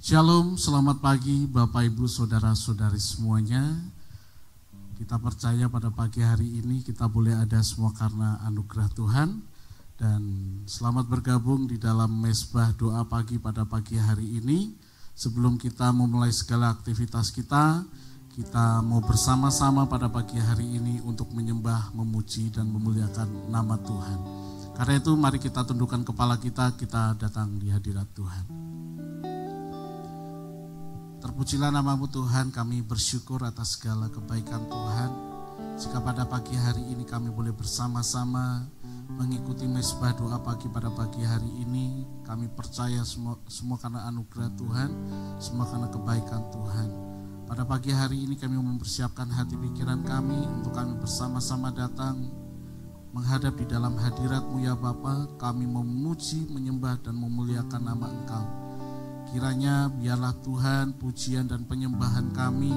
Shalom, selamat pagi Bapak Ibu Saudara-saudari semuanya. Kita percaya pada pagi hari ini kita boleh ada semua karena anugerah Tuhan. Dan selamat bergabung di dalam mesbah doa pagi pada pagi hari ini. Sebelum kita memulai segala aktivitas kita mau bersama-sama pada pagi hari ini untuk menyembah, memuji dan memuliakan nama Tuhan. Karena itu mari kita tundukkan kepala kita datang di hadirat Tuhan. Terpujilah namamu Tuhan, kami bersyukur atas segala kebaikan Tuhan. Jika pada pagi hari ini kami boleh bersama-sama mengikuti mesbah doa pagi pada pagi hari ini, kami percaya semua karena anugerah Tuhan, semua karena kebaikan Tuhan. Pada pagi hari ini kami mempersiapkan hati pikiran kami untuk kami bersama-sama datang menghadap di dalam hadirat-Mu ya Bapa. Kami memuji, menyembah dan memuliakan nama Engkau. Kiranya biarlah Tuhan pujian dan penyembahan kami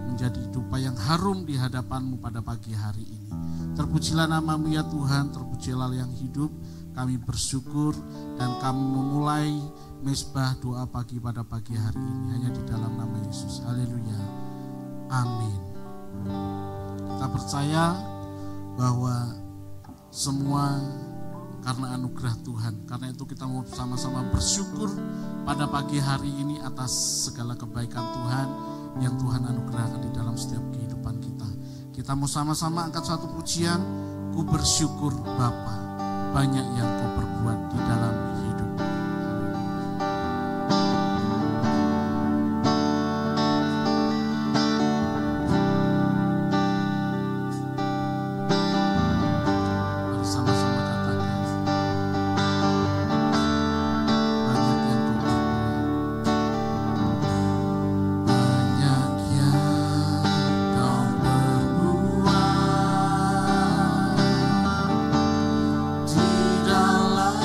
menjadi dupa yang harum di hadapan-Mu pada pagi hari ini. Terpujilah nama-Mu ya Tuhan, terpujilah yang hidup. Kami bersyukur dan kami memulai mesbah doa pagi pada pagi hari ini hanya di dalam nama Yesus. Haleluya. Amin. Kita percaya bahwa semua karena anugerah Tuhan. Karena itu kita mau sama-sama bersyukur pada pagi hari ini atas segala kebaikan Tuhan yang Tuhan anugerahkan di dalam setiap kehidupan kita. Kita mau sama-sama angkat satu pujian, ku bersyukur Bapa, banyak yang kau perbuat di dalam hidup. Mari sama-sama katakan, banyak yang kau perbuat. Banyak yang kau perbuat di dalam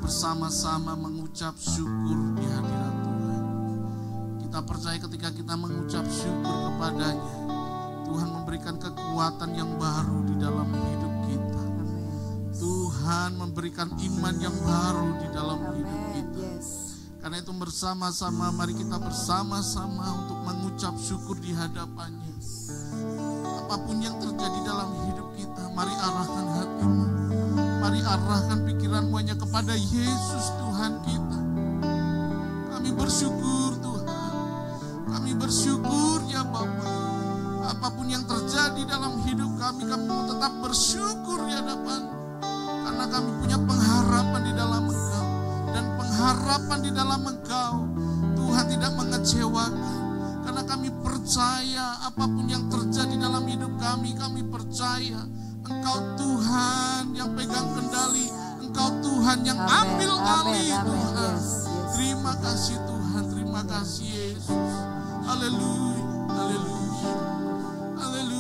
Bersama-sama mengucap syukur di hadirat Tuhan. Kita percaya ketika kita mengucap syukur kepadanya, Tuhan memberikan kekuatan yang baru di dalam hidup kita. Tuhan memberikan iman yang baru di dalam hidup kita. Karena itu bersama-sama, mari kita bersama-sama untuk mengucap syukur di hadapannya. Apapun yang terjadi dalam hidup kita, mari arahkan hatimu. Mari arahkan pikiranmu hanya kepada Yesus Tuhan kita. Kami bersyukur Tuhan. Kami bersyukur ya Bapa. Apapun yang terjadi dalam hidup kami mau tetap bersyukur di hadapan. Karena kami punya pengharapan di dalam Engkau. Dan pengharapan di dalam Engkau, Tuhan tidak mengecewakan. Karena kami percaya apapun yang terjadi dalam hidup kami percaya Engkau Tuhan yang pegang kendali, Engkau Tuhan yang ambil alih Tuhan. Terima kasih Tuhan, terima kasih Yesus. Haleluya, haleluya, haleluya.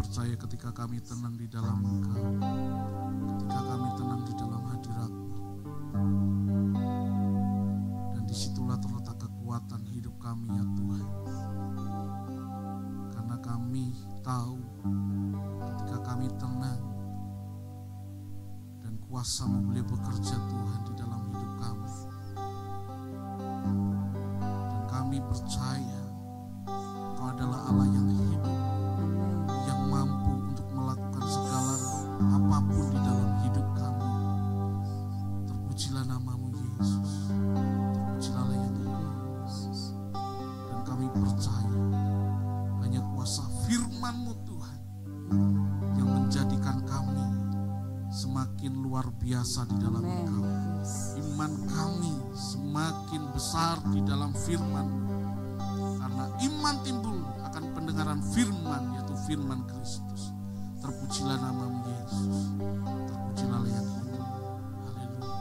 percaya ketika kami tenang di dalam Engkau, ketika kami tenang di dalam hadirat-Mu, dan disitulah terletak kekuatan hidup kami ya Tuhan. Karena kami tahu ketika kami tenang dan kuasa-Mu boleh bekerja Tuhan di dalam hidup kami. Dan kami percaya Engkau adalah Allah yang hidup, yang mampu untuk melakukan segala apapun di dalam hidup kami. Terpujilah nama-Mu Yesus, terpujilah yang Yesus. Dan kami percaya hanya kuasa firman-Mu Tuhan yang menjadikan kami semakin luar biasa di dalam Engkau. Iman kami semakin besar di dalam firman-Mu. Karena iman timbul akan pendengaran firman, yaitu firman Kristus. Terpujilah nama-Mu Yesus, terpujilah yang hidup. Haleluya.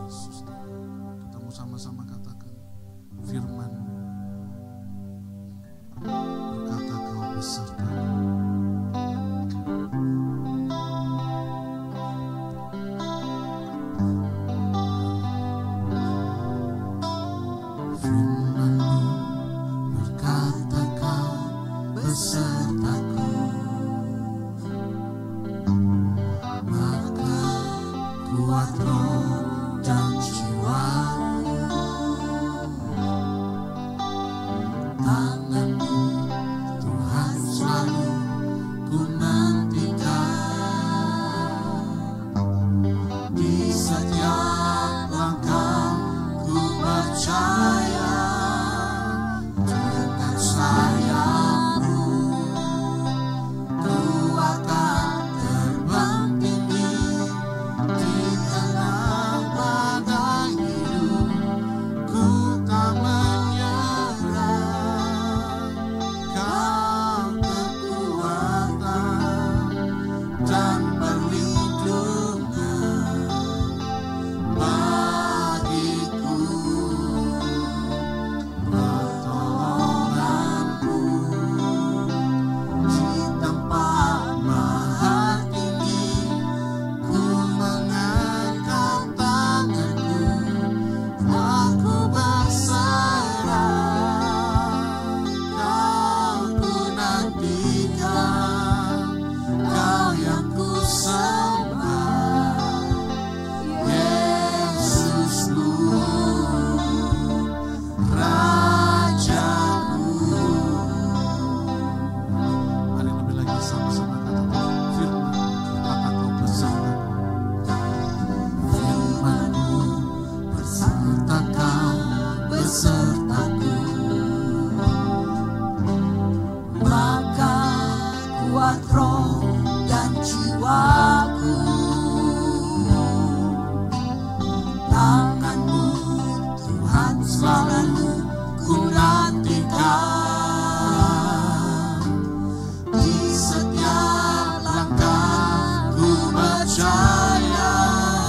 Yesus Tuhan, kita mau sama-sama katakan firman-Mu berkata Kau besertaku.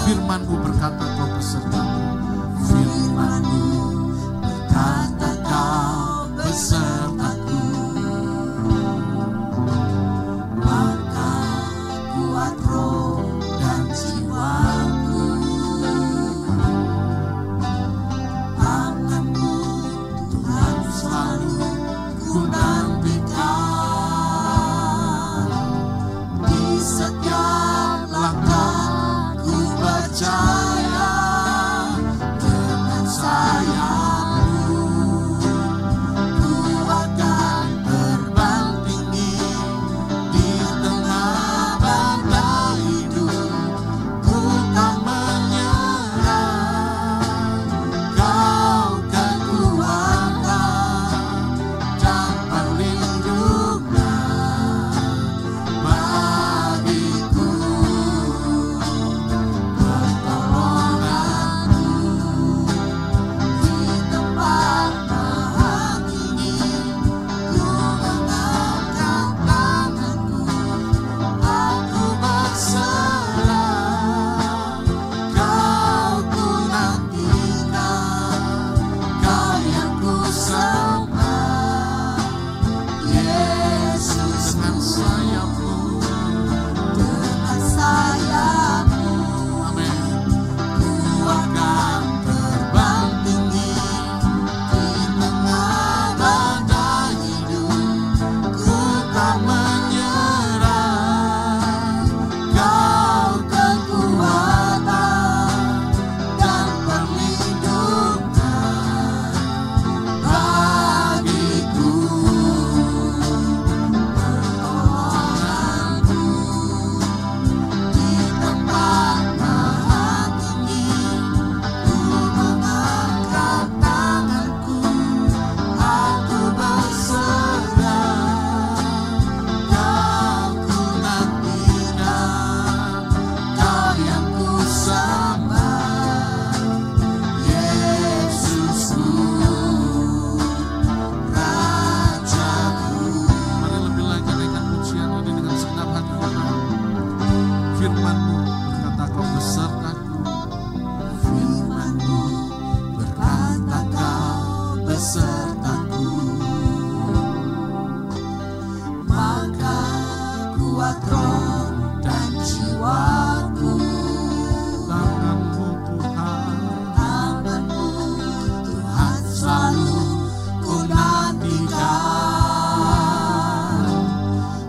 Firman-Mu berkata Kau besertaku. Firman-Mu berkata Kau besertaku. Maka kuat roh dan jiwaku. Tangan-Mu Tuhan selalu sertaku, maka kuat roh dan jiwaku. Tanganmu Tuhan, tanganmu Tuhan selalu ku nantikan.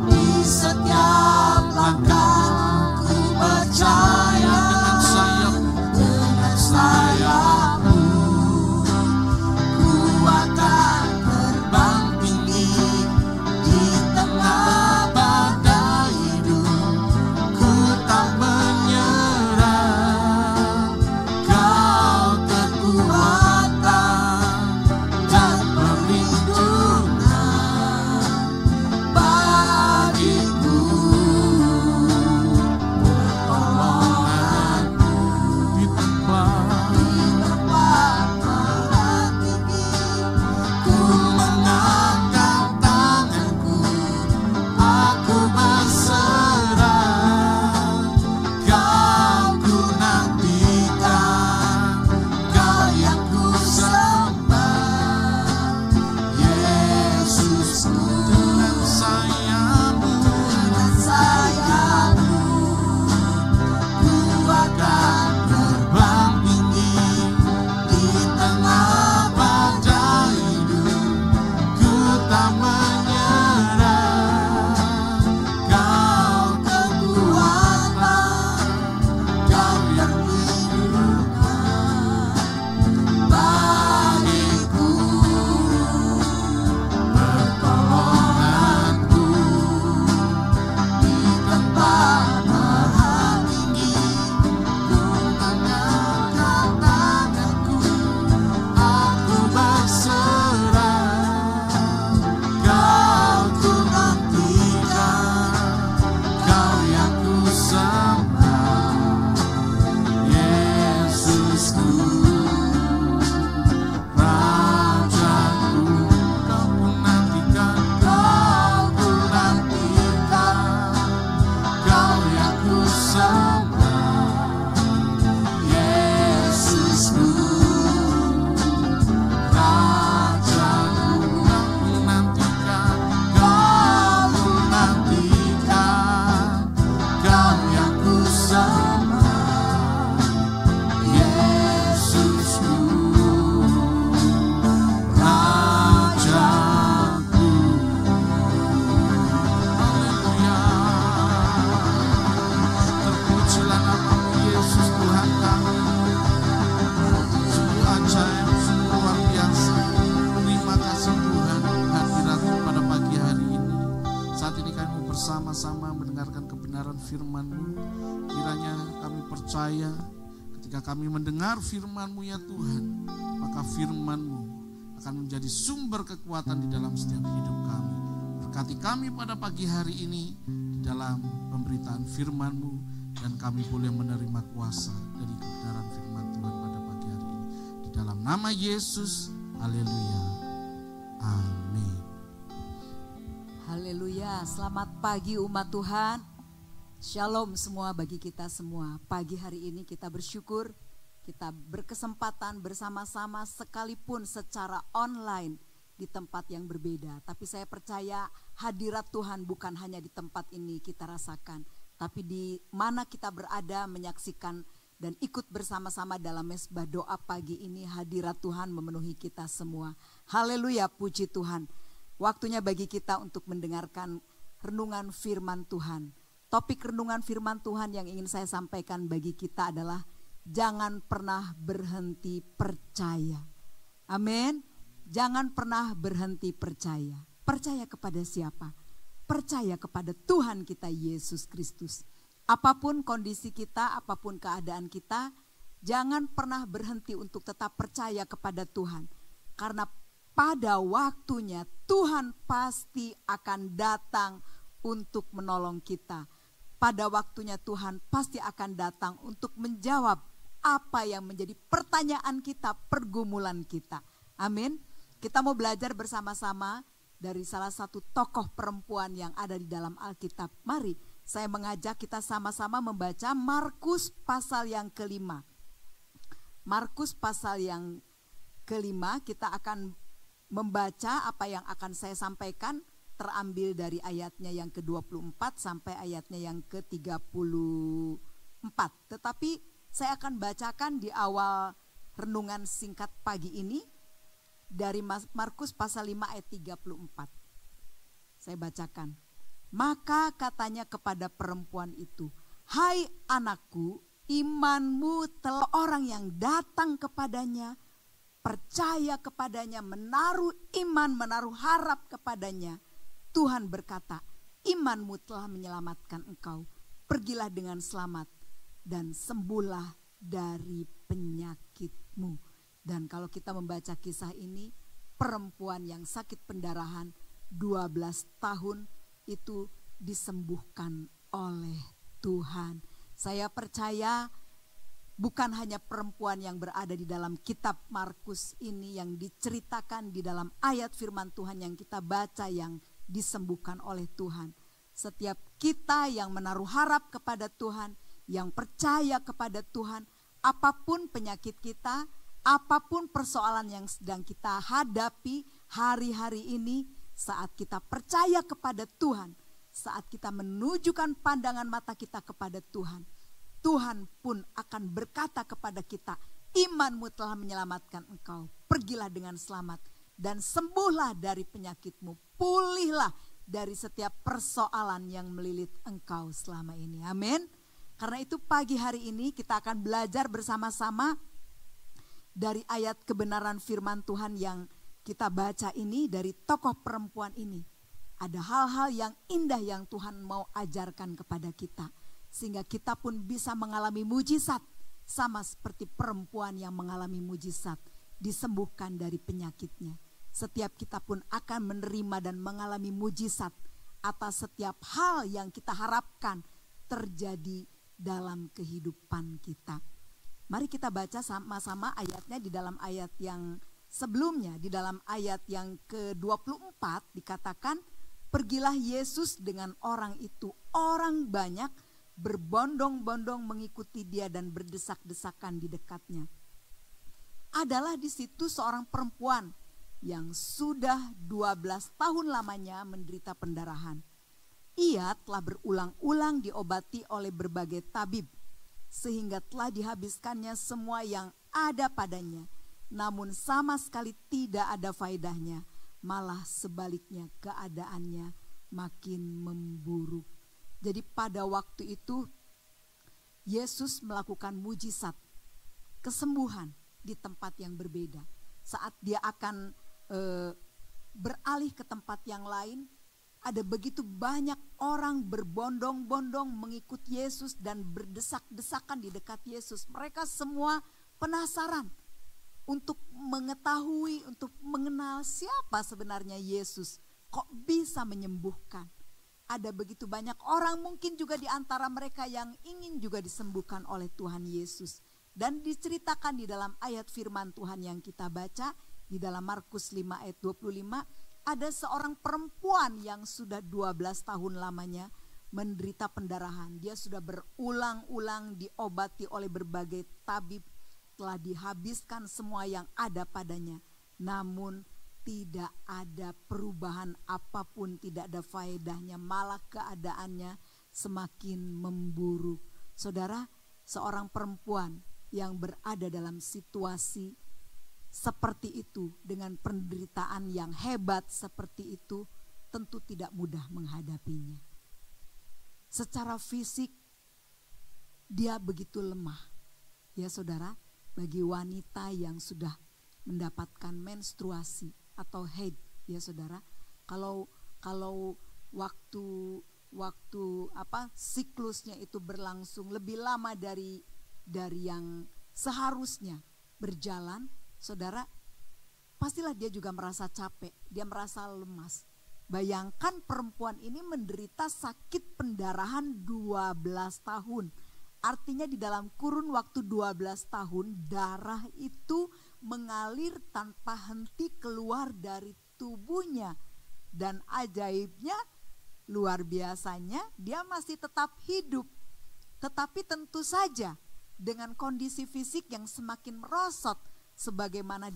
Di setiap langkah ku percaya, dengan sayapmu ku akan terbang tinggi di tengah badai hidup. Ku tak menyerah, Kau kekuatan dan perlindungan bagiku. Pertolonganmu di tempat tertinggi, ku mengangkat tanganku, aku berserah. Kau ku nantikan, Kau yang ku sembah. Yesusku, dengan sayapmu, ku akan terbang tinggi di tengah badai hidup. Ku tak menyerah, Kau kekuatan, Kau yang perlindungan bagiku. Pertolonganku di tempat maha tinggi, ku mengangkat tanganku, aku berserah. Kau ku nantikan, Kau yang ku sembah. Yesusku, Rajaku, Kau ku nantikan, Kau ku nantikan, Kau yang ku sembah. Yesusku, Rajaku, Kau ku nantikan, Kau ku nantikan, Kau yang ku sembah. Yesusku, Rajaku. Haleluya. Terpujilah namamu Yesus Tuhan kami. Sungguh ajaib, sungguh luar biasa. Terima kasih Tuhan hadirat pada pagi hari ini. Saat ini kami bersama-sama mendengarkan kebenaran firman-Mu. Kiranya kami percaya ketika kami mendengar firman-Mu ya Tuhan, maka firman-Mu akan menjadi sumber kekuatan di dalam setiap hidup kami. Berkati kami pada pagi hari ini di dalam pemberitaan firman-Mu, dan kami boleh menerima kuasa dari kebenaran firman Tuhan pada pagi hari ini. Di dalam nama Yesus, haleluya. Amin. Haleluya, selamat pagi umat Tuhan. Shalom semua bagi kita semua. Pagi hari ini kita bersyukur, kita berkesempatan bersama-sama sekalipun secara online di tempat yang berbeda. Tapi saya percaya hadirat Tuhan bukan hanya di tempat ini kita rasakan, tapi di mana kita berada menyaksikan dan ikut bersama-sama dalam mesbah doa pagi ini, hadirat Tuhan memenuhi kita semua. Haleluya, puji Tuhan. Waktunya bagi kita untuk mendengarkan renungan firman Tuhan. Topik renungan firman Tuhan yang ingin saya sampaikan bagi kita adalah jangan pernah berhenti percaya. Amin. Jangan pernah berhenti percaya. Percaya kepada siapa? Percaya kepada Tuhan kita Yesus Kristus. Apapun kondisi kita, apapun keadaan kita, jangan pernah berhenti untuk tetap percaya kepada Tuhan. Karena pada waktunya Tuhan pasti akan datang untuk menolong kita. Pada waktunya Tuhan pasti akan datang untuk menjawab apa yang menjadi pertanyaan kita, pergumulan kita. Amin. Kita mau belajar bersama-sama dari salah satu tokoh perempuan yang ada di dalam Alkitab. Mari saya mengajak kita sama-sama membaca Markus pasal yang kelima. Markus pasal yang kelima, kita akan membaca apa yang akan saya sampaikan terambil dari ayatnya yang ke-24 sampai ayatnya yang ke-34. Tetapi saya akan bacakan di awal renungan singkat pagi ini dari Markus pasal 5 ayat 34. Saya bacakan. Maka katanya kepada perempuan itu, "Hai anakku, imanmu telah." Orang yang datang kepadanya, percaya kepadanya, menaruh iman, menaruh harap kepadanya, Tuhan berkata, "Imanmu telah menyelamatkan engkau. Pergilah dengan selamat dan sembuhlah dari penyakitmu." Dan kalau kita membaca kisah ini, perempuan yang sakit pendarahan 12 tahun itu disembuhkan oleh Tuhan. Saya percaya bukan hanya perempuan yang berada di dalam kitab Markus ini yang diceritakan di dalam ayat firman Tuhan yang kita baca yang disembuhkan oleh Tuhan. Setiap kita yang menaruh harap kepada Tuhan, yang percaya kepada Tuhan, apapun penyakit kita, apapun persoalan yang sedang kita hadapi hari-hari ini, saat kita percaya kepada Tuhan, saat kita menunjukkan pandangan mata kita kepada Tuhan, Tuhan pun akan berkata kepada kita, "Imanmu telah menyelamatkan engkau. Pergilah dengan selamat dan sembuhlah dari penyakitmu. Pulihlah dari setiap persoalan yang melilit engkau selama ini." Amin. Karena itu pagi hari ini kita akan belajar bersama-sama dari ayat kebenaran firman Tuhan yang kita baca ini dari tokoh perempuan ini. Ada hal-hal yang indah yang Tuhan mau ajarkan kepada kita. Sehingga kita pun bisa mengalami mujizat. Sama seperti perempuan yang mengalami mujizat. Disembuhkan dari penyakitnya. Setiap kita pun akan menerima dan mengalami mujizat atas setiap hal yang kita harapkan terjadi dalam kehidupan kita. Mari kita baca sama-sama ayatnya di dalam ayat yang sebelumnya. Di dalam ayat yang ke-24 dikatakan, "Pergilah Yesus dengan orang itu. Orang banyak berbondong-bondong mengikuti dia dan berdesak-desakan di dekatnya." Adalah di situ seorang perempuan yang sudah 12 tahun lamanya menderita pendarahan. Ia telah berulang-ulang diobati oleh berbagai tabib, sehingga telah dihabiskannya semua yang ada padanya. Namun sama sekali tidak ada faedahnya, malah sebaliknya keadaannya makin memburuk. Jadi pada waktu itu Yesus melakukan mujizat, kesembuhan di tempat yang berbeda. Saat dia akan beralih ke tempat yang lain, ada begitu banyak orang berbondong-bondong mengikut Yesus dan berdesak-desakan di dekat Yesus. Mereka semua penasaran untuk mengetahui, untuk mengenal siapa sebenarnya Yesus. Kok bisa menyembuhkan? Ada begitu banyak orang mungkin juga di antara mereka yang ingin juga disembuhkan oleh Tuhan Yesus. Dan diceritakan di dalam ayat firman Tuhan yang kita baca, di dalam Markus 5 ayat 25, ada seorang perempuan yang sudah 12 tahun lamanya menderita pendarahan. Dia sudah berulang-ulang diobati oleh berbagai tabib, telah dihabiskan semua yang ada padanya. Namun tidak ada perubahan apapun, tidak ada faedahnya, malah keadaannya semakin memburuk. Saudara, seorang perempuan yang berada dalam situasi seperti itu, dengan penderitaan yang hebat seperti itu, tentu tidak mudah menghadapinya. Secara fisik dia begitu lemah. Ya saudara, bagi wanita yang sudah mendapatkan menstruasi atau haid, ya saudara, kalau waktu siklusnya itu berlangsung lebih lama dari yang seharusnya berjalan, saudara, pastilah dia juga merasa capek, dia merasa lemas. Bayangkan perempuan ini menderita sakit pendarahan 12 tahun. Artinya di dalam kurun waktu 12 tahun darah itu mengalir tanpa henti keluar dari tubuhnya. Dan ajaibnya, luar biasanya, dia masih tetap hidup. Tetapi tentu saja dengan kondisi fisik yang semakin merosot, sebagaimana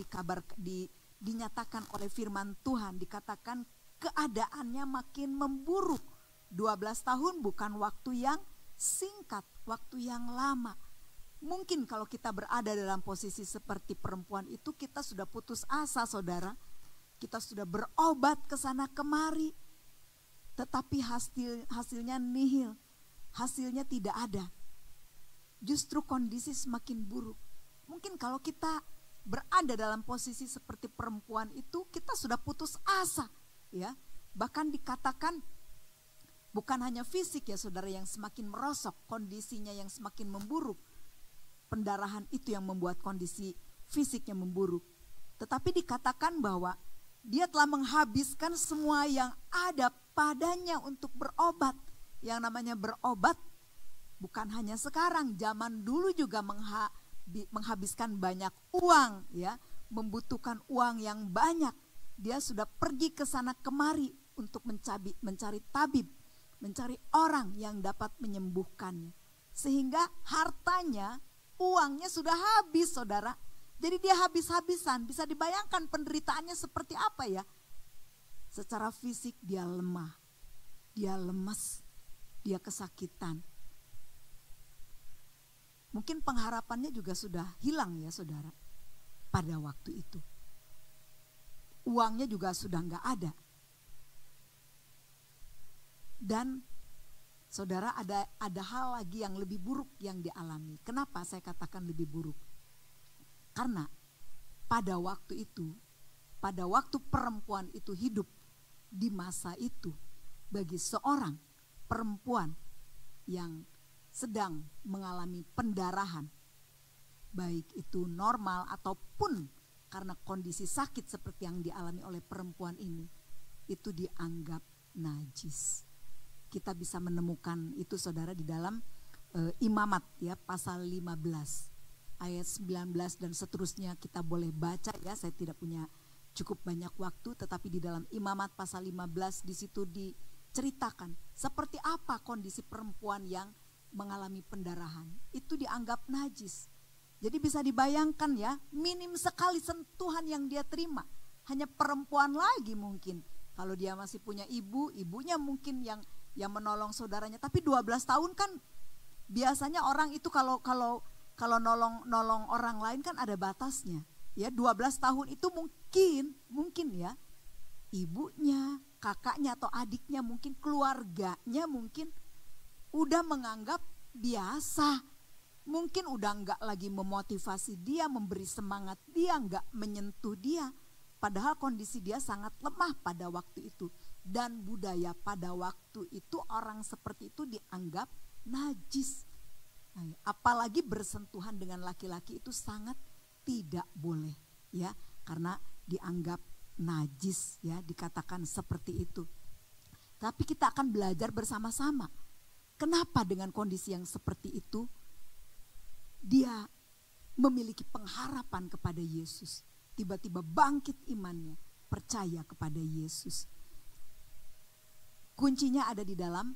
dinyatakan oleh firman Tuhan, dikatakan keadaannya makin memburuk. 12 tahun bukan waktu yang singkat, waktu yang lama. Mungkin kalau kita berada dalam posisi seperti perempuan itu, kita sudah putus asa, saudara. Kita sudah berobat ke sana kemari, tetapi hasilnya nihil, hasilnya tidak ada. Justru kondisi semakin buruk. Mungkin kalau kita berada dalam posisi seperti perempuan itu, kita sudah putus asa, ya. Bahkan dikatakan bukan hanya fisik ya saudara yang semakin merosok, kondisinya yang semakin memburuk. Pendarahan itu yang membuat kondisi fisiknya memburuk. Tetapi dikatakan bahwa dia telah menghabiskan semua yang ada padanya untuk berobat. Yang namanya berobat bukan hanya sekarang, zaman dulu juga menghabiskan banyak uang, ya, membutuhkan uang yang banyak. Dia sudah pergi ke sana kemari untuk mencari tabib, mencari orang yang dapat menyembuhkannya. Sehingga hartanya, uangnya sudah habis, saudara. Jadi dia habis-habisan. Bisa dibayangkan penderitaannya seperti apa ya? Secara fisik dia lemah, dia lemas, dia kesakitan. Mungkin pengharapannya juga sudah hilang ya saudara pada waktu itu. Uangnya juga sudah nggak ada. Dan saudara ada hal lagi yang lebih buruk yang dialami. Kenapa saya katakan lebih buruk? Karena pada waktu itu, pada waktu perempuan itu hidup di masa itu, bagi seorang perempuan yang sedang mengalami pendarahan, baik itu normal ataupun karena kondisi sakit seperti yang dialami oleh perempuan ini, itu dianggap najis. Kita bisa menemukan itu saudara di dalam Imamat ya, pasal 15 ayat 19 dan seterusnya kita boleh baca ya. Saya tidak punya cukup banyak waktu, tetapi di dalam Imamat pasal 15 di situ diceritakan seperti apa kondisi perempuan yang mengalami pendarahan. Itu dianggap najis. Jadi bisa dibayangkan ya, minim sekali sentuhan yang dia terima. Hanya perempuan lagi mungkin. Kalau dia masih punya ibu, ibunya mungkin yang menolong saudaranya. Tapi 12 tahun kan biasanya orang itu kalau nolong orang lain kan ada batasnya. Ya, 12 tahun itu mungkin ya, ibunya, kakaknya atau adiknya, mungkin keluarganya mungkin udah menganggap biasa. Mungkin udah enggak lagi memotivasi dia, memberi semangat dia, enggak menyentuh dia. Padahal kondisi dia sangat lemah pada waktu itu. Dan budaya pada waktu itu orang seperti itu dianggap najis. Nah, apalagi bersentuhan dengan laki-laki itu sangat tidak boleh ya, karena dianggap najis ya, dikatakan seperti itu. Tapi kita akan belajar bersama-sama. Kenapa dengan kondisi yang seperti itu dia memiliki pengharapan kepada Yesus. Tiba-tiba bangkit imannya, percaya kepada Yesus. Kuncinya ada di dalam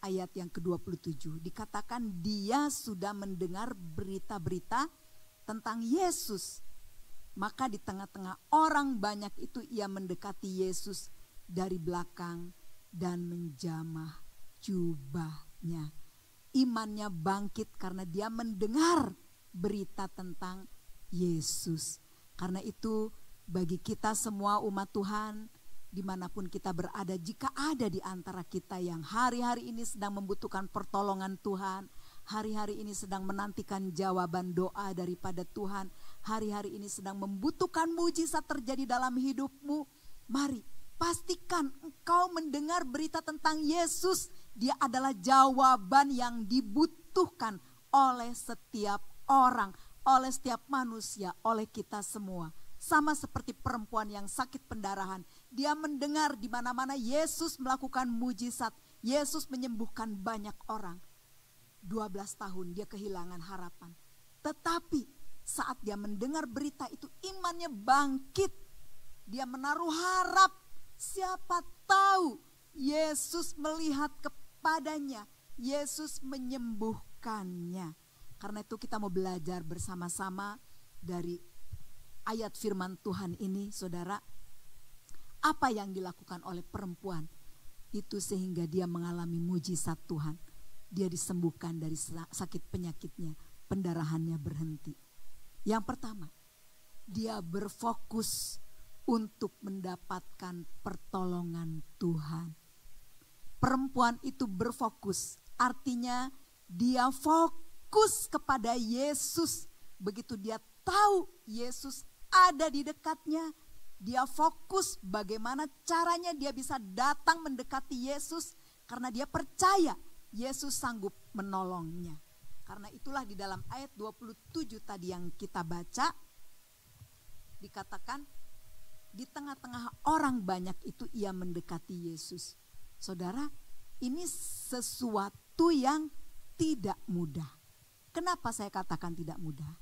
ayat yang ke-27. Dikatakan dia sudah mendengar berita-berita tentang Yesus. Maka di tengah-tengah orang banyak itu ia mendekati Yesus dari belakang dan menjamah jubahnya. Imannya bangkit karena dia mendengar berita tentang Yesus. Karena itu bagi kita semua umat Tuhan, dimanapun kita berada, jika ada di antara kita yang hari-hari ini sedang membutuhkan pertolongan Tuhan, hari-hari ini sedang menantikan jawaban doa daripada Tuhan, hari-hari ini sedang membutuhkan mujizat terjadi dalam hidupmu, mari pastikan engkau mendengar berita tentang Yesus. Dia adalah jawaban yang dibutuhkan oleh setiap orang, oleh setiap manusia, oleh kita semua. Sama seperti perempuan yang sakit pendarahan. Dia mendengar di mana-mana Yesus melakukan mujizat. Yesus menyembuhkan banyak orang. 12 tahun dia kehilangan harapan. Tetapi saat dia mendengar berita itu, imannya bangkit. Dia menaruh harap. Siapa tahu Yesus melihat kepadanya. Yesus menyembuhkannya. Karena itu kita mau belajar bersama-sama dari ayat firman Tuhan ini, saudara, apa yang dilakukan oleh perempuan itu sehingga dia mengalami mujizat Tuhan. Dia disembuhkan dari sakit penyakitnya, pendarahannya berhenti. Yang pertama, dia berfokus untuk mendapatkan pertolongan Tuhan. Perempuan itu berfokus, artinya dia fokus kepada Yesus. Begitu dia tahu Yesus ada di dekatnya, dia fokus bagaimana caranya dia bisa datang mendekati Yesus, karena dia percaya Yesus sanggup menolongnya. Karena itulah di dalam ayat 27 tadi yang kita baca, dikatakan di tengah-tengah orang banyak itu ia mendekati Yesus. Saudara, ini sesuatu yang tidak mudah. Kenapa saya katakan tidak mudah?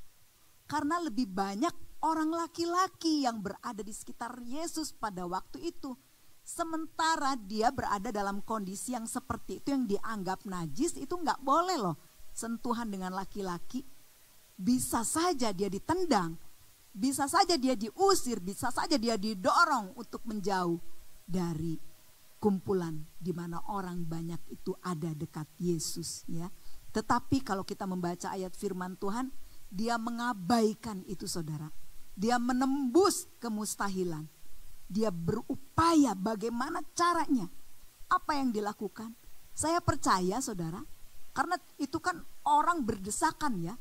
Karena lebih banyak orang laki-laki yang berada di sekitar Yesus pada waktu itu. Sementara dia berada dalam kondisi yang seperti itu, yang dianggap najis, itu nggak boleh loh sentuhan dengan laki-laki. Bisa saja dia ditendang, bisa saja dia diusir, bisa saja dia didorong untuk menjauh dari kumpulan di mana orang banyak itu ada dekat Yesus, ya. Tetapi kalau kita membaca ayat firman Tuhan, dia mengabaikan itu, saudara. Dia menembus kemustahilan. Dia berupaya bagaimana caranya. Apa yang dilakukan? Saya percaya, saudara, karena itu kan orang berdesakan, ya.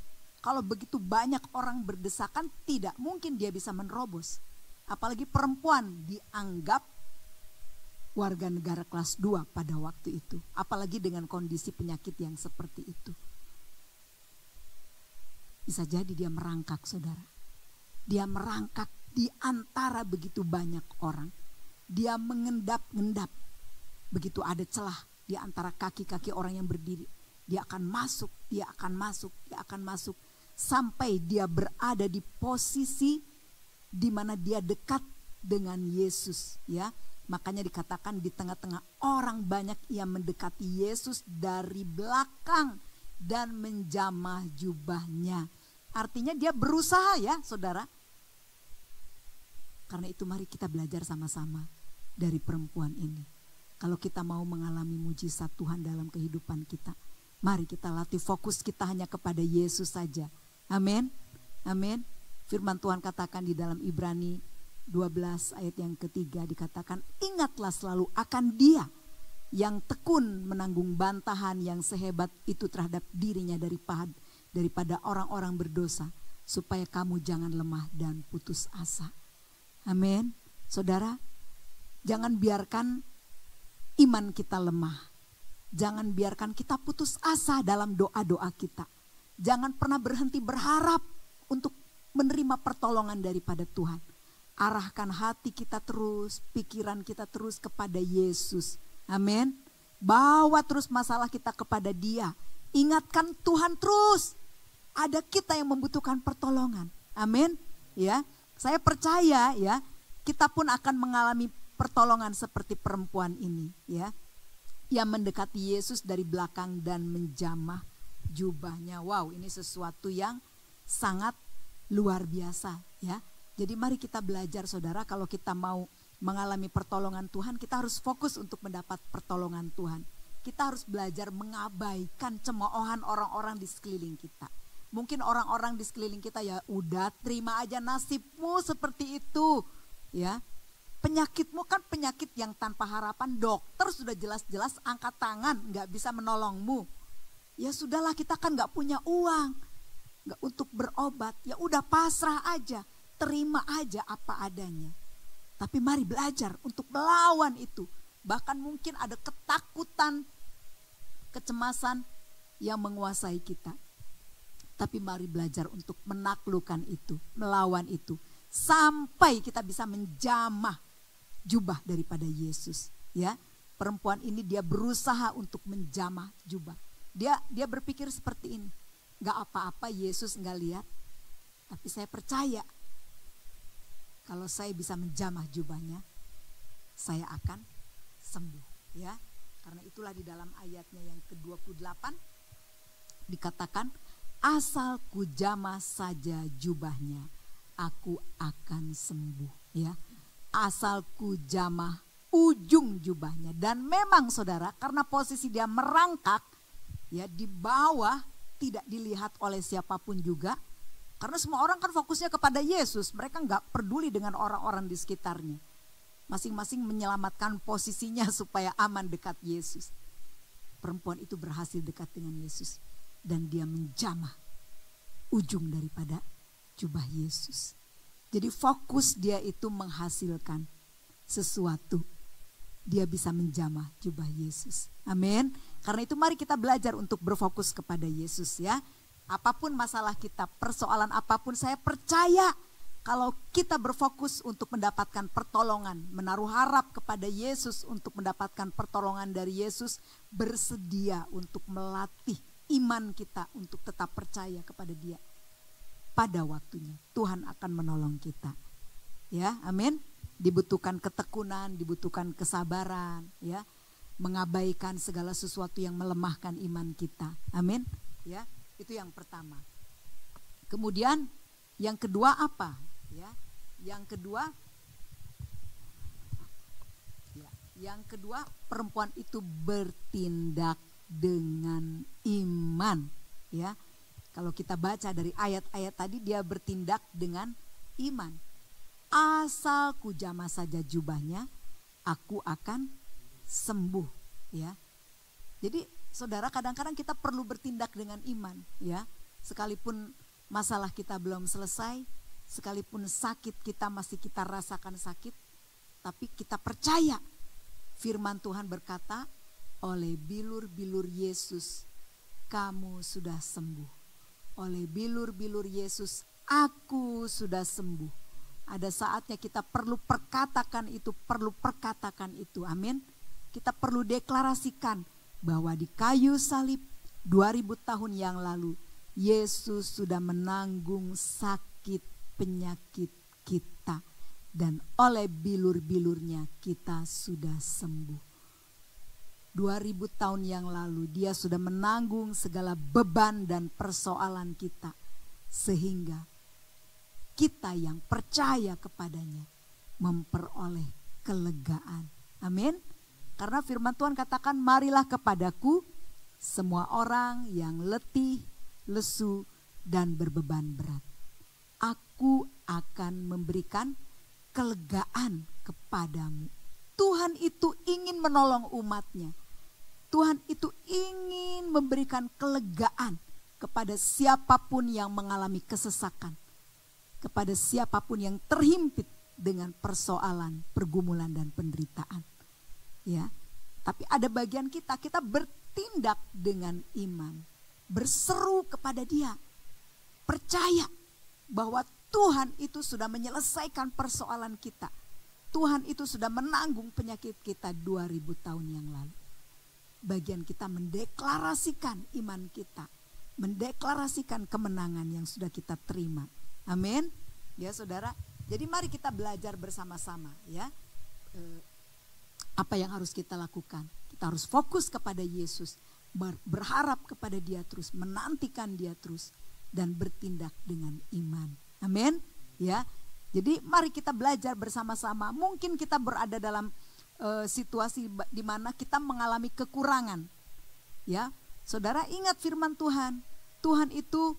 Kalau begitu banyak orang berdesakan, tidak mungkin dia bisa menerobos. Apalagi perempuan dianggap warga negara kelas 2 pada waktu itu. Apalagi dengan kondisi penyakit yang seperti itu. Bisa jadi dia merangkak, saudara. Dia merangkak di antara begitu banyak orang. Dia mengendap-endap. Begitu ada celah di antara kaki-kaki orang yang berdiri. Dia akan masuk, dia akan masuk, dia akan masuk. Sampai dia berada di posisi di mana dia dekat dengan Yesus, ya. Makanya dikatakan di tengah-tengah orang banyak ia mendekati Yesus dari belakang dan menjamah jubahnya. Artinya dia berusaha, ya, saudara. Karena itu mari kita belajar sama-sama dari perempuan ini. Kalau kita mau mengalami mujizat Tuhan dalam kehidupan kita, mari kita latih fokus kita hanya kepada Yesus saja. Amin. Amin. Firman Tuhan katakan di dalam Ibrani 12 ayat yang ketiga dikatakan, ingatlah selalu akan Dia yang tekun menanggung bantahan yang sehebat itu terhadap dirinya daripada orang-orang berdosa, supaya kamu jangan lemah dan putus asa. Amin. Saudara, jangan biarkan iman kita lemah. Jangan biarkan kita putus asa dalam doa-doa kita. Jangan pernah berhenti berharap untuk menerima pertolongan daripada Tuhan. Arahkan hati kita terus, pikiran kita terus kepada Yesus. Amin. Bawa terus masalah kita kepada Dia. Ingatkan Tuhan terus. Ada kita yang membutuhkan pertolongan. Amin. Ya, saya percaya, ya, kita pun akan mengalami pertolongan seperti perempuan ini, ya. Yang mendekati Yesus dari belakang dan menjamah jubahnya. Wow, ini sesuatu yang sangat luar biasa, ya. Jadi mari kita belajar, saudara, kalau kita mau mengalami pertolongan Tuhan, kita harus fokus untuk mendapat pertolongan Tuhan. Kita harus belajar mengabaikan cemoohan orang-orang di sekeliling kita. Mungkin orang-orang di sekeliling kita, ya udah terima aja nasibmu seperti itu, ya. Penyakitmu kan penyakit yang tanpa harapan, dokter sudah jelas-jelas angkat tangan gak bisa menolongmu. Ya sudahlah, kita kan gak punya uang gak untuk berobat, ya udah pasrah aja. Terima aja apa adanya. Tapi mari belajar untuk melawan itu. Bahkan mungkin ada ketakutan, kecemasan yang menguasai kita. Tapi mari belajar untuk menaklukkan itu, melawan itu. Sampai kita bisa menjamah jubah daripada Yesus. Ya, perempuan ini dia berusaha untuk menjamah jubah. Dia berpikir seperti ini. Gak apa-apa Yesus gak lihat. Tapi saya percaya, kalau saya bisa menjamah jubahnya, saya akan sembuh, ya. Karena itulah di dalam ayatnya yang ke-28 dikatakan, asal ku jamah saja jubahnya, aku akan sembuh, ya. Asal ku jamah ujung jubahnya. Dan memang saudara, karena posisi dia merangkak, ya, di bawah, tidak dilihat oleh siapapun juga. Karena semua orang kan fokusnya kepada Yesus, mereka nggak peduli dengan orang-orang di sekitarnya. Masing-masing menyelamatkan posisinya supaya aman dekat Yesus. Perempuan itu berhasil dekat dengan Yesus dan dia menjamah ujung daripada jubah Yesus. Jadi fokus dia itu menghasilkan sesuatu. Dia bisa menjamah jubah Yesus. Amin. Karena itu mari kita belajar untuk berfokus kepada Yesus, ya. Apapun masalah kita, persoalan apapun, saya percaya kalau kita berfokus untuk mendapatkan pertolongan, menaruh harap kepada Yesus untuk mendapatkan pertolongan dari Yesus, bersedia untuk melatih iman kita untuk tetap percaya kepada Dia. Pada waktunya Tuhan akan menolong kita. Ya, amin. Dibutuhkan ketekunan, dibutuhkan kesabaran, ya. Mengabaikan segala sesuatu yang melemahkan iman kita. Amin. Ya. Itu yang pertama. Kemudian yang kedua apa? Ya, yang kedua, perempuan itu bertindak dengan iman. Ya, kalau kita baca dari ayat-ayat tadi, dia bertindak dengan iman. Asal ku jamah saja jubahnya, aku akan sembuh. Ya, jadi saudara, kadang-kadang kita perlu bertindak dengan iman, ya. Sekalipun masalah kita belum selesai, sekalipun sakit kita masih kita rasakan sakit, tapi kita percaya firman Tuhan berkata, oleh bilur-bilur Yesus kamu sudah sembuh. Oleh bilur-bilur Yesus aku sudah sembuh. Ada saatnya kita perlu perkatakan itu, amin. Kita perlu deklarasikan bahwa di kayu salib 2000 tahun yang lalu Yesus sudah menanggung sakit penyakit kita dan oleh bilur-bilurnya kita sudah sembuh. 2000 tahun yang lalu Dia sudah menanggung segala beban dan persoalan kita sehingga kita yang percaya kepadanya memperoleh kelegaan. Amin. Karena firman Tuhan katakan, marilah kepadaku semua orang yang letih, lesu, dan berbeban berat. Aku akan memberikan kelegaan kepadamu. Tuhan itu ingin menolong umatnya. Tuhan itu ingin memberikan kelegaan kepada siapapun yang mengalami kesesakan. Kepada siapapun yang terhimpit dengan persoalan, pergumulan, dan penderitaan. Ya, tapi ada bagian kita bertindak dengan iman, berseru kepada Dia, percaya bahwa Tuhan itu sudah menyelesaikan persoalan kita. Tuhan itu sudah menanggung penyakit kita 2000 tahun yang lalu. Bagian kita mendeklarasikan iman kita, mendeklarasikan kemenangan yang sudah kita terima. Amin. Ya saudara, jadi mari kita belajar bersama-sama, ya. Apa yang harus kita lakukan? Kita harus fokus kepada Yesus, berharap kepada Dia terus, menantikan Dia terus, dan bertindak dengan iman. Amin. Ya, jadi mari kita belajar bersama-sama. Mungkin kita berada dalam situasi di mana kita mengalami kekurangan. Ya, saudara ingat firman Tuhan. Tuhan itu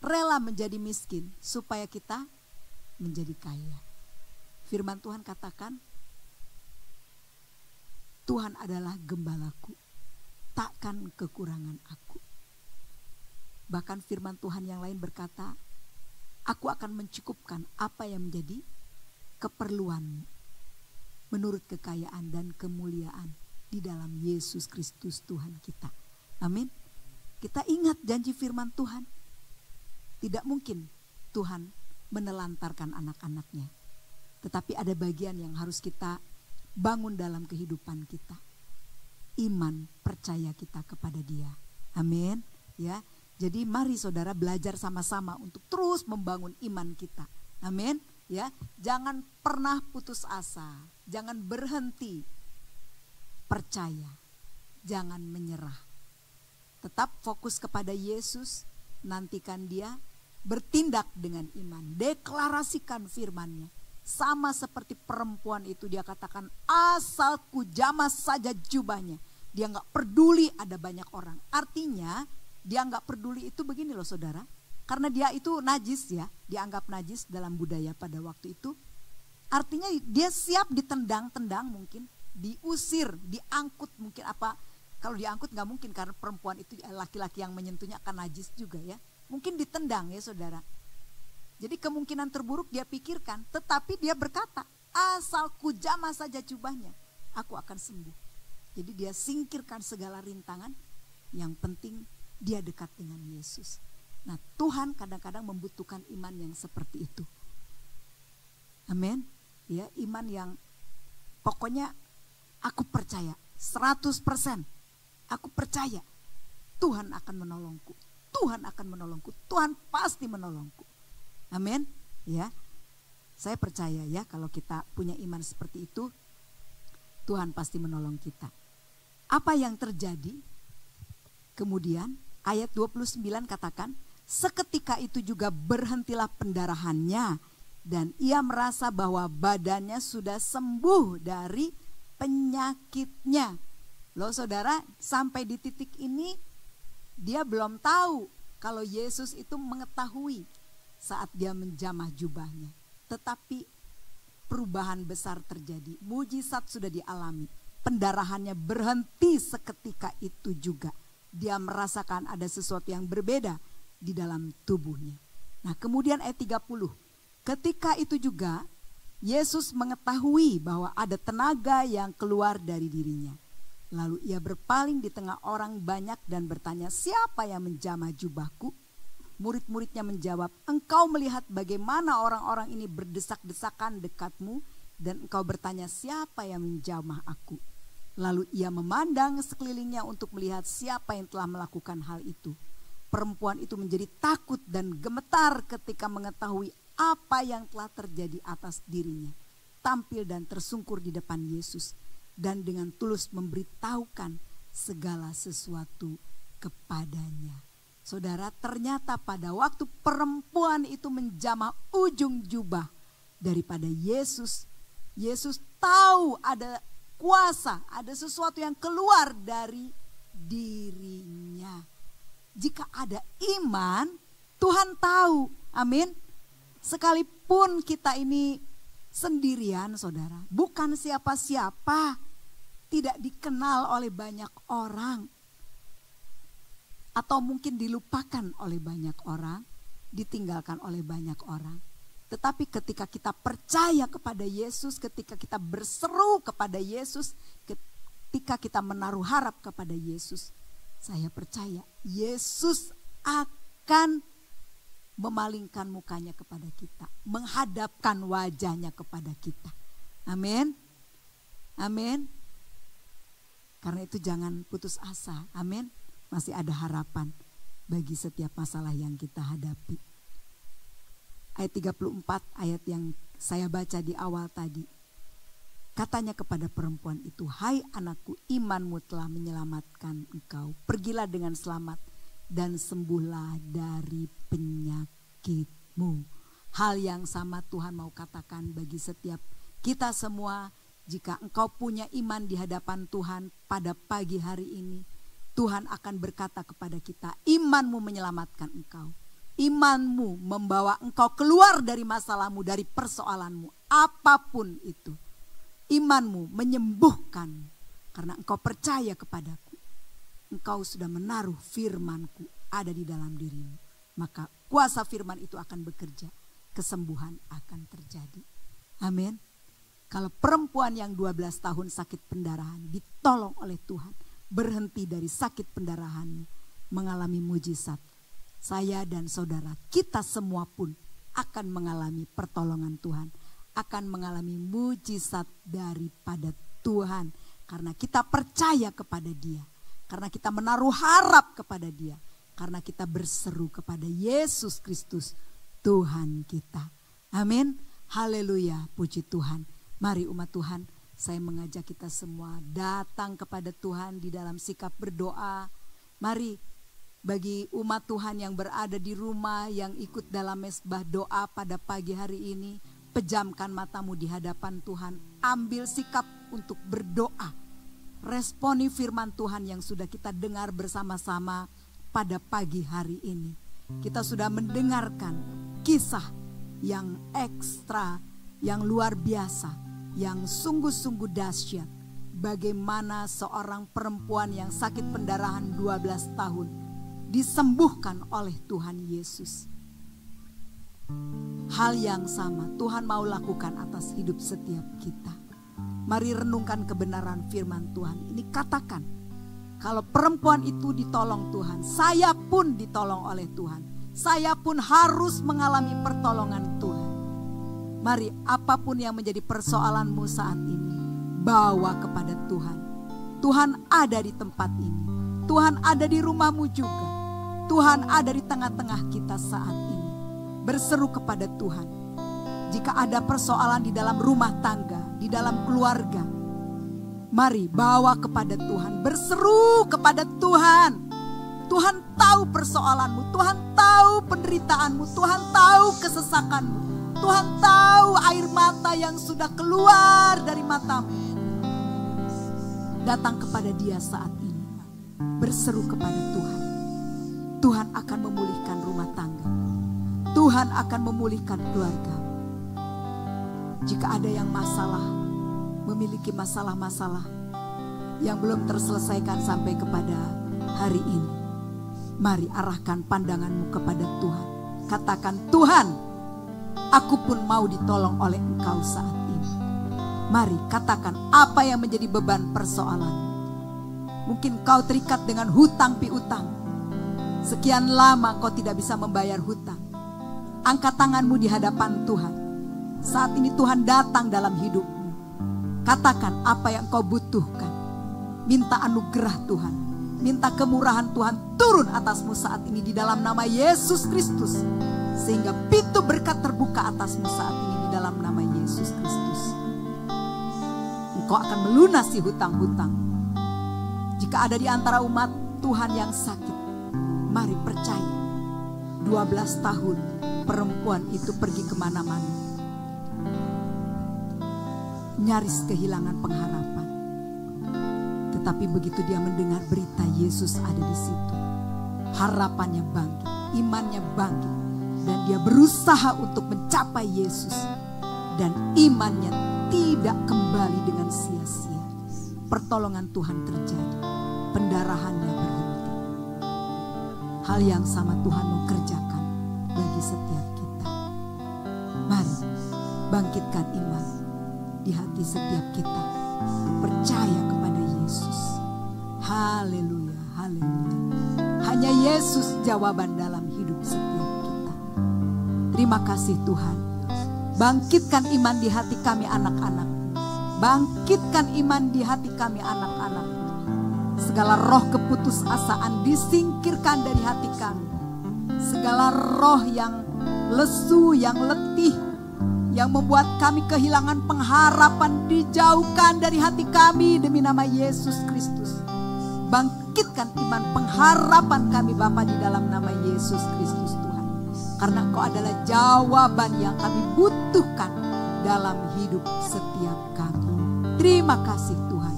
rela menjadi miskin supaya kita menjadi kaya. Firman Tuhan katakan, Tuhan adalah gembalaku, takkan kekurangan aku. Bahkan firman Tuhan yang lain berkata, aku akan mencukupkan apa yang menjadi keperluanmu menurut kekayaan dan kemuliaan di dalam Yesus Kristus Tuhan kita. Amin. Kita ingat janji firman Tuhan. Tidak mungkin Tuhan menelantarkan anak-anaknya. Tetapi ada bagian yang harus kita bangun dalam kehidupan kita. Iman percaya kita kepada Dia. Amin. Ya. Jadi mari saudara belajar sama-sama untuk terus membangun iman kita. Amin. Ya. Jangan pernah putus asa, jangan berhenti. Percaya. Jangan menyerah. Tetap fokus kepada Yesus, nantikan Dia bertindak dengan iman, deklarasikan firman-Nya. Sama seperti perempuan itu, dia katakan asal ku jamah saja jubahnya. Dia gak peduli ada banyak orang. Artinya dia gak peduli itu begini loh saudara. Karena dia itu najis ya, dianggap najis dalam budaya pada waktu itu. Artinya dia siap ditendang-tendang mungkin, diusir, diangkut mungkin apa. Kalau diangkut gak mungkin karena perempuan itu laki-laki yang menyentuhnya akan najis juga ya. Mungkin ditendang ya saudara. Jadi kemungkinan terburuk dia pikirkan, tetapi dia berkata, asal ku jamah saja jubahnya, aku akan sembuh. Jadi dia singkirkan segala rintangan, yang penting dia dekat dengan Yesus. Nah Tuhan kadang-kadang membutuhkan iman yang seperti itu. Amin. Ya, iman yang pokoknya aku percaya 100%. Aku percaya Tuhan akan menolongku. Tuhan akan menolongku. Tuhan pasti menolongku. Amin. Ya. Saya percaya ya kalau kita punya iman seperti itu, Tuhan pasti menolong kita. Apa yang terjadi? Kemudian ayat 29 katakan, seketika itu juga berhentilah pendarahannya dan ia merasa bahwa badannya sudah sembuh dari penyakitnya. Loh saudara, sampai di titik ini dia belum tahu kalau Yesus itu mengetahui saat dia menjamah jubahnya. Tetapi perubahan besar terjadi, mujizat sudah dialami. Pendarahannya berhenti seketika itu juga. Dia merasakan ada sesuatu yang berbeda di dalam tubuhnya. Nah kemudian ayat 30. Ketika itu juga Yesus mengetahui bahwa ada tenaga yang keluar dari dirinya. Lalu ia berpaling di tengah orang banyak dan bertanya, siapa yang menjamah jubahku? Murid-muridnya menjawab, engkau melihat bagaimana orang-orang ini berdesak-desakan dekatmu dan engkau bertanya siapa yang menjamah aku. Lalu ia memandang sekelilingnya untuk melihat siapa yang telah melakukan hal itu. Perempuan itu menjadi takut dan gemetar ketika mengetahui apa yang telah terjadi atas dirinya. Tampil dan tersungkur di depan Yesus dan dengan tulus memberitahukan segala sesuatu kepadanya. Saudara, ternyata pada waktu perempuan itu menjamah ujung jubah daripada Yesus, Yesus tahu ada kuasa, ada sesuatu yang keluar dari dirinya. Jika ada iman, Tuhan tahu. Amin. Sekalipun kita ini sendirian saudara, bukan siapa-siapa, tidak dikenal oleh banyak orang, atau mungkin dilupakan oleh banyak orang, ditinggalkan oleh banyak orang. Tetapi ketika kita percaya kepada Yesus, ketika kita berseru kepada Yesus, ketika kita menaruh harap kepada Yesus, saya percaya Yesus akan memalingkan mukanya kepada kita, menghadapkan wajahnya kepada kita. Amin. Amin. Karena itu jangan putus asa. Amin. Masih ada harapan bagi setiap masalah yang kita hadapi. Ayat 34, ayat yang saya baca di awal tadi. Katanya kepada perempuan itu, hai anakku, imanmu telah menyelamatkan engkau. Pergilah dengan selamat dan sembuhlah dari penyakitmu. Hal yang sama Tuhan mau katakan bagi setiap kita semua. Jika engkau punya iman di hadapan Tuhan pada pagi hari ini, Tuhan akan berkata kepada kita, imanmu menyelamatkan engkau. Imanmu membawa engkau keluar dari masalahmu, dari persoalanmu, apapun itu. Imanmu menyembuhkan karena engkau percaya kepadaku. Engkau sudah menaruh firmanku ada di dalam dirimu. Maka kuasa firman itu akan bekerja, kesembuhan akan terjadi. Amin. Kalau perempuan yang 12 tahun sakit pendarahan ditolong oleh Tuhan, berhenti dari sakit pendarahannya, mengalami mujizat. Saya dan saudara, kita semua pun akan mengalami pertolongan Tuhan, akan mengalami mujizat daripada Tuhan. Karena kita percaya kepada Dia, karena kita menaruh harap kepada Dia, karena kita berseru kepada Yesus Kristus, Tuhan kita. Amin. Haleluya, puji Tuhan. Mari umat Tuhan, saya mengajak kita semua datang kepada Tuhan di dalam sikap berdoa. Mari Bagi umat Tuhan yang berada di rumah, yang ikut dalam mesbah doa pada pagi hari ini, pejamkan matamu di hadapan Tuhan. Ambil sikap untuk berdoa. Responi firman Tuhan yang sudah kita dengar bersama-sama pada pagi hari ini. Kita sudah mendengarkan kisah yang ekstra, yang luar biasa, yang sungguh-sungguh dahsyat. Bagaimana seorang perempuan yang sakit pendarahan 12 tahun disembuhkan oleh Tuhan Yesus. Hal yang sama Tuhan mau lakukan atas hidup setiap kita. Mari renungkan kebenaran firman Tuhan. Ini katakan, kalau perempuan itu ditolong Tuhan, saya pun ditolong oleh Tuhan. Saya pun harus mengalami pertolongan Tuhan. Mari apapun yang menjadi persoalanmu saat ini, bawa kepada Tuhan. Tuhan ada di tempat ini. Tuhan ada di rumahmu juga. Tuhan ada di tengah-tengah kita saat ini. Berseru kepada Tuhan. Jika ada persoalan di dalam rumah tangga, di dalam keluarga, mari bawa kepada Tuhan. Berseru kepada Tuhan. Tuhan tahu persoalanmu. Tuhan tahu penderitaanmu. Tuhan tahu kesesakanmu. Tuhan tahu air mata yang sudah keluar dari matamu. Datang kepada Dia saat ini. Berseru kepada Tuhan. Tuhan akan memulihkan rumah tangga. Tuhan akan memulihkan keluarga. Jika ada yang masalah, memiliki masalah-masalah yang belum terselesaikan sampai kepada hari ini, mari arahkan pandanganmu kepada Tuhan. Katakan, Tuhan, aku pun mau ditolong oleh Engkau saat ini. Mari katakan apa yang menjadi beban persoalan. Mungkin kau terikat dengan hutang piutang. Sekian lama kau tidak bisa membayar hutang. Angkat tanganmu di hadapan Tuhan. Saat ini Tuhan datang dalam hidupmu. Katakan apa yang kau butuhkan. Minta anugerah Tuhan. Minta kemurahan Tuhan turun atasmu saat ini di dalam nama Yesus Kristus. Sehingga pintu berkat terbuka atasmu saat ini di dalam nama Yesus Kristus. Engkau akan melunasi hutang-hutang. Jika ada di antara umat Tuhan yang sakit, mari percaya. 12 tahun perempuan itu pergi kemana-mana. Nyaris kehilangan pengharapan. Tetapi begitu dia mendengar berita Yesus ada di situ, harapannya bangkit, imannya bangkit. Dan dia berusaha untuk mencapai Yesus. Dan imannya tidak kembali dengan sia-sia. Pertolongan Tuhan terjadi. Pendarahannya berhenti. Hal yang sama Tuhan mau kerjakan bagi setiap kita. Mari bangkitkan iman di hati setiap kita. Percaya kepada Yesus. Haleluya, haleluya. Hanya Yesus jawaban dalam hidup setiap kita. Terima kasih Tuhan. Bangkitkan iman di hati kami anak-anak. Bangkitkan iman di hati kami anak-anak. Segala roh keputusasaan disingkirkan dari hati kami. Segala roh yang lesu, yang letih, yang membuat kami kehilangan pengharapan dijauhkan dari hati kami demi nama Yesus Kristus. Bangkitkan iman pengharapan kami Bapa di dalam nama Yesus Kristus Tuhan. Karena Engkau adalah jawaban yang kami butuhkan dalam hidup setiap kami. Terima kasih Tuhan.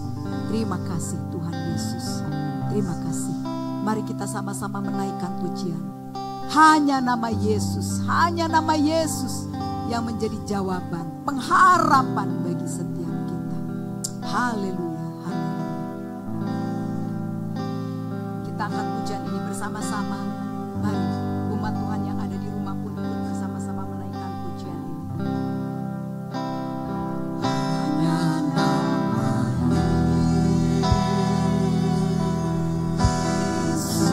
Terima kasih Tuhan Yesus. Terima kasih. Mari kita sama-sama menaikkan pujian. Hanya nama Yesus, hanya nama Yesus yang menjadi jawaban, pengharapan bagi setiap kita. Haleluya, haleluya. Kita angkat pujian ini bersama-sama. Mari umat Tuhan yang ada di rumah pun ikut bersama-sama menaikkan pujian ini. Hanya nama Yesus.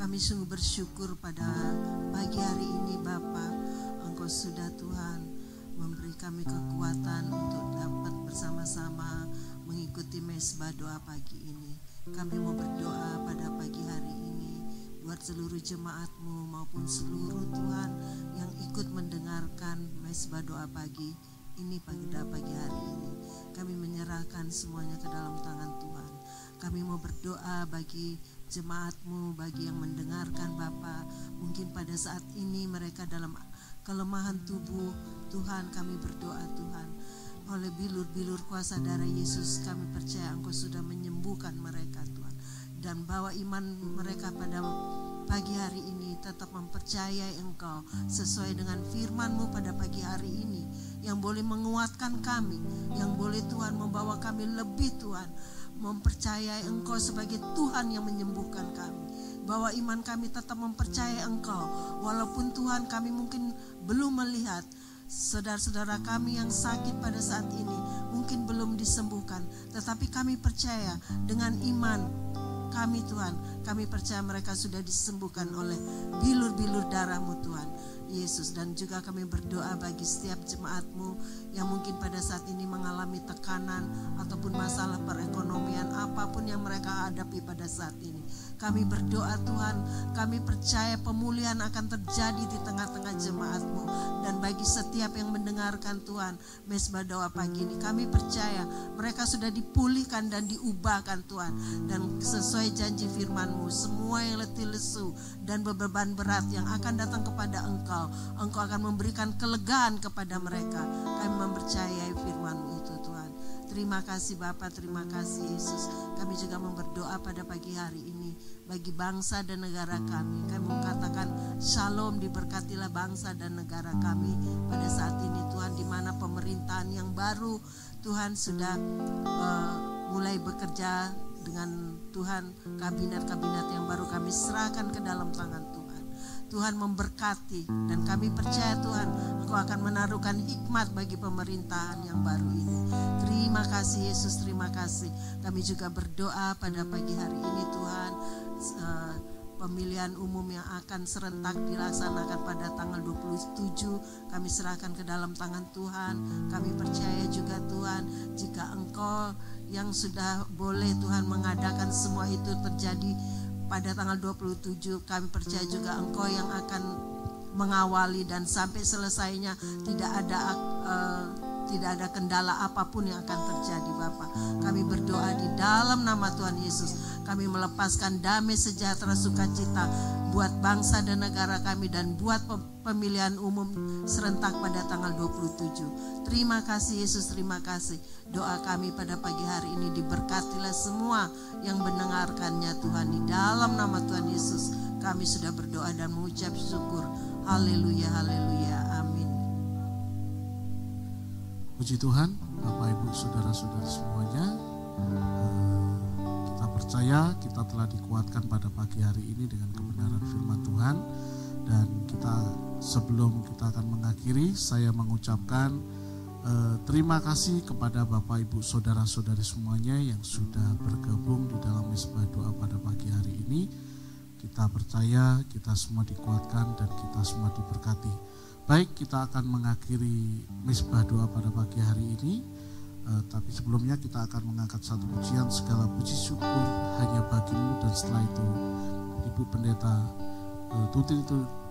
Kami sungguh bersyukur pada pagi hari ini Bapa, Engkau sudah Tuhan memberi kami kekuatan untuk dapat bersama-sama mengikuti mesbah doa pagi ini. Kami mau berdoa pada pagi hari ini buat seluruh jemaat-Mu maupun seluruh Tuhan yang ikut mendengarkan mesbah doa pagi ini pada pagi hari ini. Kami menyerahkan semuanya ke dalam tangan Tuhan. Kami mau berdoa bagi jemaat-Mu, bagi yang mendengarkan Bapa. Mungkin pada saat ini mereka dalam kelemahan tubuh, Tuhan kami berdoa Tuhan. Oleh bilur-bilur kuasa darah Yesus kami percaya Engkau sudah menyembuhkan mereka Tuhan. Dan bawa iman mereka pada pagi hari ini tetap mempercayai Engkau sesuai dengan firman-Mu pada pagi hari ini, yang boleh menguatkan kami, yang boleh Tuhan membawa kami lebih Tuhan mempercayai Engkau sebagai Tuhan yang menyembuhkan kami. Bahwa iman kami tetap mempercayai Engkau, walaupun Tuhan kami mungkin belum melihat saudara-saudara kami yang sakit pada saat ini mungkin belum disembuhkan, tetapi kami percaya dengan iman kami Tuhan, kami percaya mereka sudah disembuhkan oleh bilur-bilur darah-Mu Tuhan Yesus. Dan juga kami berdoa bagi setiap jemaat-Mu yang mungkin pada saat ini mengalami tekanan ataupun masalah perekonomian, apapun yang mereka hadapi pada saat ini. Kami berdoa Tuhan, kami percaya pemulihan akan terjadi di tengah-tengah jemaat-Mu. Dan bagi setiap yang mendengarkan Tuhan mesbah doa pagi ini, kami percaya mereka sudah dipulihkan dan diubahkan Tuhan. Dan sesuai janji firman-Mu, semua yang letih lesu dan beban berat yang akan datang kepada Engkau, Engkau akan memberikan kelegaan kepada mereka. Kami mempercayai firman-Mu itu Tuhan. Terima kasih Bapa, terima kasih Yesus. Kami juga berdoa pada pagi hari ini bagi bangsa dan negara kami. Kami mengatakan shalom, diberkatilah bangsa dan negara kami pada saat ini Tuhan, di mana pemerintahan yang baru Tuhan sudah mulai bekerja dengan Tuhan. Kabinet-kabinet yang baru kami serahkan ke dalam tangan Tuhan. Tuhan memberkati dan kami percaya Tuhan Engkau akan menaruhkan hikmat bagi pemerintahan yang baru ini. Terima kasih Yesus, terima kasih. Kami juga berdoa pada pagi hari ini Tuhan, pemilihan umum yang akan serentak dilaksanakan pada tanggal 27 kami serahkan ke dalam tangan Tuhan. Kami percaya juga Tuhan, jika Engkau yang sudah boleh Tuhan mengadakan semua itu terjadi pada tanggal 27, kami percaya juga Engkau yang akan mengawali dan sampai selesainya tidak ada kendala apapun yang akan terjadi Bapa. Kami berdoa di dalam nama Tuhan Yesus. Kami melepaskan damai sejahtera sukacita buat bangsa dan negara kami dan buat pemilihan umum serentak pada tanggal 27. Terima kasih Yesus, terima kasih. Doa kami pada pagi hari ini diberkatilah semua yang mendengarkannya Tuhan. Di dalam nama Tuhan Yesus kami sudah berdoa dan mengucap syukur. Haleluya, haleluya, amin. Puji Tuhan, Bapak Ibu Saudara-saudara semuanya, kita percaya kita telah dikuatkan pada pagi hari ini dengan kebenaran firman Tuhan. Dan sebelum kita akan mengakhiri, saya mengucapkan terima kasih kepada Bapak Ibu Saudara-saudari semuanya yang sudah bergabung di dalam mesbah doa pada pagi hari ini. Kita percaya kita semua dikuatkan dan kita semua diberkati. Baik, kita akan mengakhiri mesbah doa pada pagi hari ini. Tapi sebelumnya kita akan mengangkat satu pujian, segala puji syukur hanya bagimu. Dan setelah itu Ibu Pendeta Tuti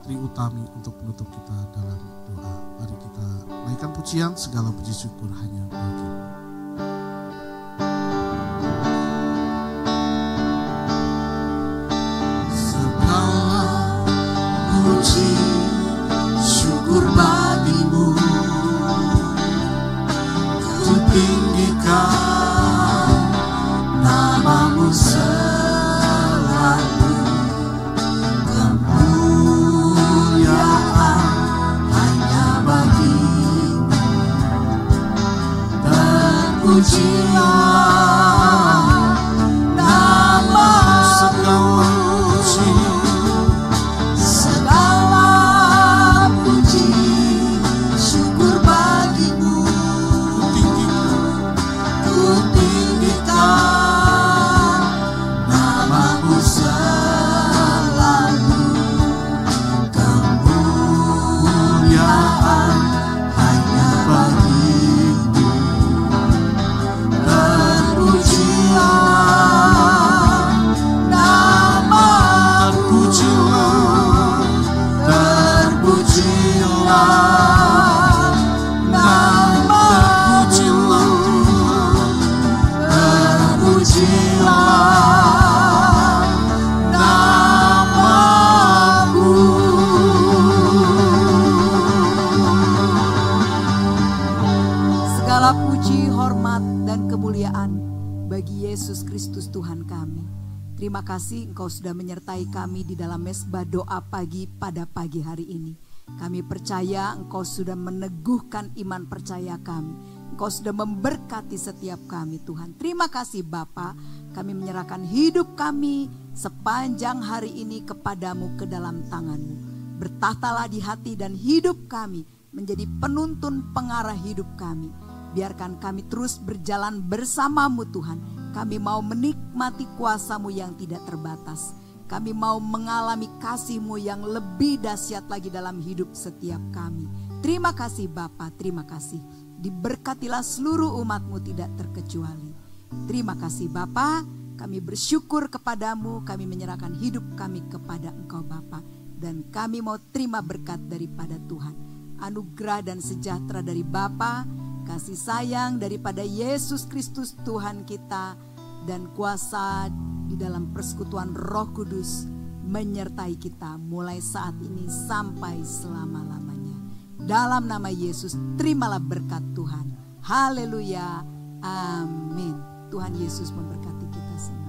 Tri Utami untuk menutup kita dalam doa. Mari kita naikkan pujian, segala puji syukur hanya bagimu. Segala puji syukur bagimu, ku tinggikan namamu selalu. Kemuliaan hanya bagimu, Terima kasih Engkau sudah menyertai kami di dalam mesbah doa pagi pada pagi hari ini. Kami percaya Engkau sudah meneguhkan iman percaya kami. Engkau sudah memberkati setiap kami Tuhan. Terima kasih Bapa. Kami menyerahkan hidup kami sepanjang hari ini kepadamu ke dalam tangan-Mu. Bertahtalah di hati dan hidup kami menjadi penuntun pengarah hidup kami. Biarkan kami terus berjalan bersama-Mu Tuhan. Kami mau menikmati kuasa-Mu yang tidak terbatas. Kami mau mengalami kasih-Mu yang lebih dahsyat lagi dalam hidup setiap kami. Terima kasih Bapa, terima kasih. Diberkatilah seluruh umat-Mu tidak terkecuali. Terima kasih Bapa, kami bersyukur kepadamu, kami menyerahkan hidup kami kepada Engkau Bapa. Dan kami mau terima berkat daripada Tuhan. Anugerah dan sejahtera dari Bapa, kasih sayang daripada Yesus Kristus Tuhan kita, dan kuasa di dalam persekutuan Roh Kudus menyertai kita mulai saat ini sampai selama-lamanya. Dalam nama Yesus terimalah berkat Tuhan. Haleluya. Amin. Tuhan Yesus memberkati kita semua.